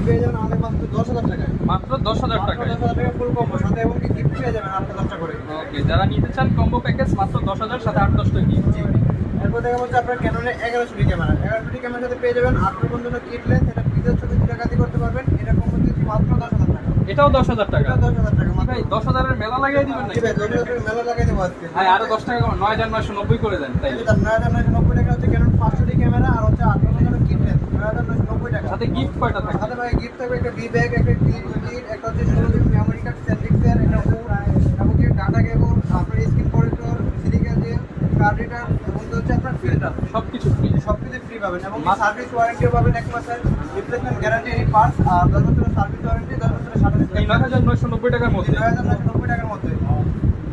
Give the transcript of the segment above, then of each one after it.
পেয়ে যাবেন আমাদের মাত্র 10,000 টাকায়। মাত্র 10,000 টাকায়। 10,000 টাকা ফুল কম্বো সাথে এবং কি গিফট পেয়ে যাবেন 8-10টা করে। ওকে, যারা নিতে চান কম্বো প্যাকেজ মাত্র 10,000 সাথে 8-10টা গিফট। জি। এরপর দেখা হচ্ছে আপনার ক্যাননের 1100 ক্যামেরা। 1100 ক্যামেরার সাথে পেয়ে যাবেন 8 পর্যন্ত কিট লেন্স, এটা ভিডিও ছবি তুলে করতে পারবেন। এটা কম্বো দিচ্ছি মাত্র 10,000 টাকা। এটাও 10,000 টাকা। এটা 10,000 টাকা মাত্র। ভাই 10,000 এর মেলা লাগিয়ে দিবেন নাকি? জি ভাই 10,000 টাকা মেলা লাগাই দেবো আজকে। ভাই আরো 10 টাকা কম, 9,990 করে দেন তাই। এটা 9,990 টাকা হচ্ছে ক্যানন 500 ক্যামেরা আর হচ্ছে 8 পর্যন্ত কিট লেন্স 9,990 টাকা। সাথে গিফট কয়টা থাকে? সাথে ভাই গিফট থাকবে একটা বি ব্যাগ, একটা ক্লিপ কিট, একটা হচ্ছে 16 জিবি মেমোরি কার্ড, সেন্ডিক্সের একটা হুড, এবং কি ডাটা কেবল, আপনার screen protector, silicon gel, card reader এবং হচ্ছে আপনার ফিল্টার। সবকিছু ফ্রি। সবকিছু ফ্রি পাবেন এবং সার্ভিস ওয়ারেন্টিও পাবেন 1 মাসের, রিপ্লেসমেন্ট গ্যারান্টি এনি পার্টস আর 10 বছরের সার্ভিস ওয়ারেন্টি, 10 বছরের সার্ভিস এই 9,990 টাকার মধ্যে। 9,990 টাকার মধ্যে।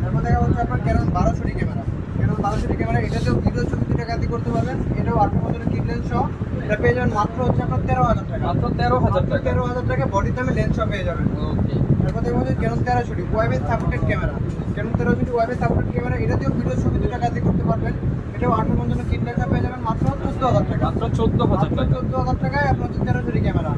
তারপর দেখা হচ্ছে আপনার ক্যানন 1200 ক্যামেরা। ক্যানন 1200 ক্যামেরা, এটাতেও ভিডিও ছবি তুলে করতে পারবেন। এটাও 8 বছরের কিট লেন্স সহ। এটা পেয়ে যাবেন মাত্র হচ্ছে আপনার 13,000 টাকা। মাত্র 13,000 টাকা। 13,000 টাকা বডি দামে লেন্স সহ পেয়ে যাবেন। ওকে। তারপর দেখা হচ্ছে Canon 1300 web supported camera. Canon 1300 web supported camera, এটাতেও ভিডিও ছবি করতে পারবেন। এটাও 8 পর্যন্ত কিট লেন্স পেয়ে যাবেন মাত্র 14,000 টাকা। মাত্র 14,000 টাকা। 14,000 টাকায় আপনার হচ্ছে 1300 ক্যামেরা।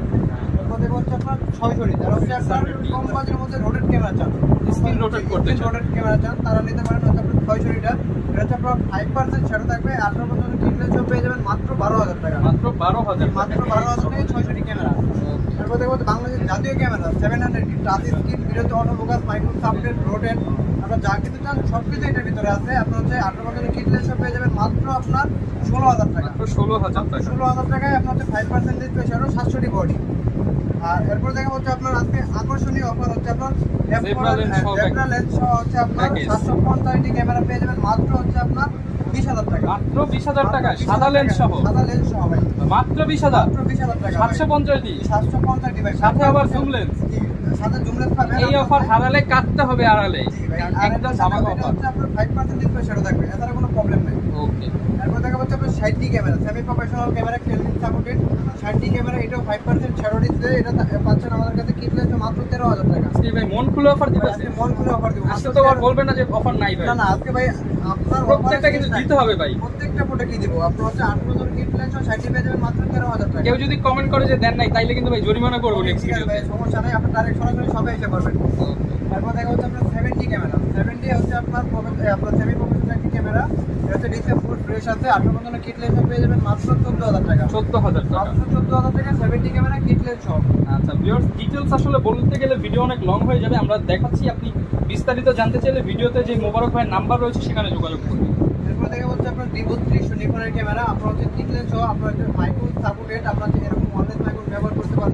তারপর দেখা হচ্ছে আপনার 600, যারা হচ্ছে আপনার কম বাজেটের মধ্যে রোটেট ক্যামেরা চান, স্ক্রিন রোটেট করতে চান। রোটেট ক্যামেরা চান, তারা নিতে পারেন হচ্ছে আপনার 600টা। এটা হচ্ছে আপনার 5% ছাড় থাকবে, 18 পর্যন্ত কিট লেন্স পেয়ে যাবেন মাত্র 12,000 টাকা। মাত্র 12,000 মাত্র 12,000 টাকায় 600 ক্যামেরা। তারপর দেখবো বাংলাদেশের জাতীয় ক্যামেরা 700 টাচ স্ক্রিন, ভিডিওতে অটোফোকাস, মাইক্রো সাবটেট, রোটেট, আপনার যা কিছু চান সব কিছু এটার ভিতরে আছে। আপনার হচ্ছে 18 পর্যন্ত কিট লেন্স পেয়ে যাবেন মাত্র আপনার 16,000 টাকা। মাত্র 16,000 টাকা। 16,000 টাকায় আপনার হচ্ছে 5% ডিসপ্লে ছাড়াও 700টি বডি। আর এরপর দেখা হচ্ছে আপনার আজকে আকর্ষণীয় অফার হচ্ছে আপনার Zebra lens সহ Zebra lens সহ হচ্ছে আপনার Package। 750টি ক্যামেরা পেয়ে যাবেন মাত্র হচ্ছে আপনার 20,000 টাকা। মাত্র 20,000 টাকা সাদা লেন্স সহ। সাদা লেন্স সহ ভাই মাত্র 20,000। মাত্র 20,000 টাকা। 750 দি। 750টি ভাই, সাথে আবার জুম লেন্স। জি, সাথে জুম লেন্স পাবেন। এই অফার হারালে কাটতে হবে আড়ালে। জি ভাই, একদম ধামাকা এটা অফার। হচ্ছে আপনার 5% ডিসপ্লে ছাড়া থাকবে, এছাড়া কোনো প্রবলেম নেই। ওকে। তারপর দেখা যাচ্ছে আপনার 60টি camera, semi professional camera, clean supported 60টি ক্যামেরা, এটাও 5% ছাড় ডিসপ্লে। এটা পাচ্ছেন আমাদের কাছে কিট লেন্স মাত্র 13,000 টাকা। আজকে ভাই মন খুলে অফার দিবেন। আজকে মন খুলে অফার দিব। আজকে তো আর বলবেন না যে অফার নাই ভাই। না না, আজকে ভাই আপনার প্রত্যেকটা কিন্তু দিতে হবে ভাই। প্রত্যেকটা প্রোডাক্ট কি দিব, আপনার হচ্ছে 8 বছর কিট লেন্স 60 পেয়ে যাবেন মাত্র 13,000 টাকা। কেউ যদি কমেন্ট করে যে দেন নাই তাইলে কিন্তু ভাই জরিমানা করবো নেক্সট ঠিক আছে ভাই, ভিডিওতে। সমস্যা নাই, আপনি ডাইরেক্ট সরাসরি সবাই এসে পারবেন। তারপর দেখা হচ্ছে আপনার 70 ক্যামেরা। 70 হচ্ছে আপনার আপনার সেমি প্রফেশনাল একটি ক্যামেরা। এটা হচ্ছে ডিসপ্লে ফুল ফ্রেশ আছে, 8 পর্যন্ত কিট লেন্স পেয়ে যাবেন মাত্র 14,000 টাকা। 14,000 টাকা। মাত্র 14,000 টাকা 70 ক্যামেরা কিট লেন্স সহ। আচ্ছা ভিউয়ার্স, ডিটেইলস আসলে বলতে গেলে ভিডিও অনেক লং হয়ে যাবে। আমরা দেখাচ্ছি, আপনি বিস্তারিত জানতে চাইলে ভিডিওতে যে মোবারক ভাইয়ের নাম্বার রয়েছে সেখানে যোগাযোগ করবেন। এরপর দেখা হচ্ছে আপনার ভিভো 300 নিকনের ক্যামেরা, আপনার হচ্ছে কিট লেন্স সহ, আপনার হচ্ছে মাইক্রো সাপোর্টেড, আপনার হচ্ছে এরকম ওয়ারলেস মাইক্রো ব্যবহার করতে পারবেন।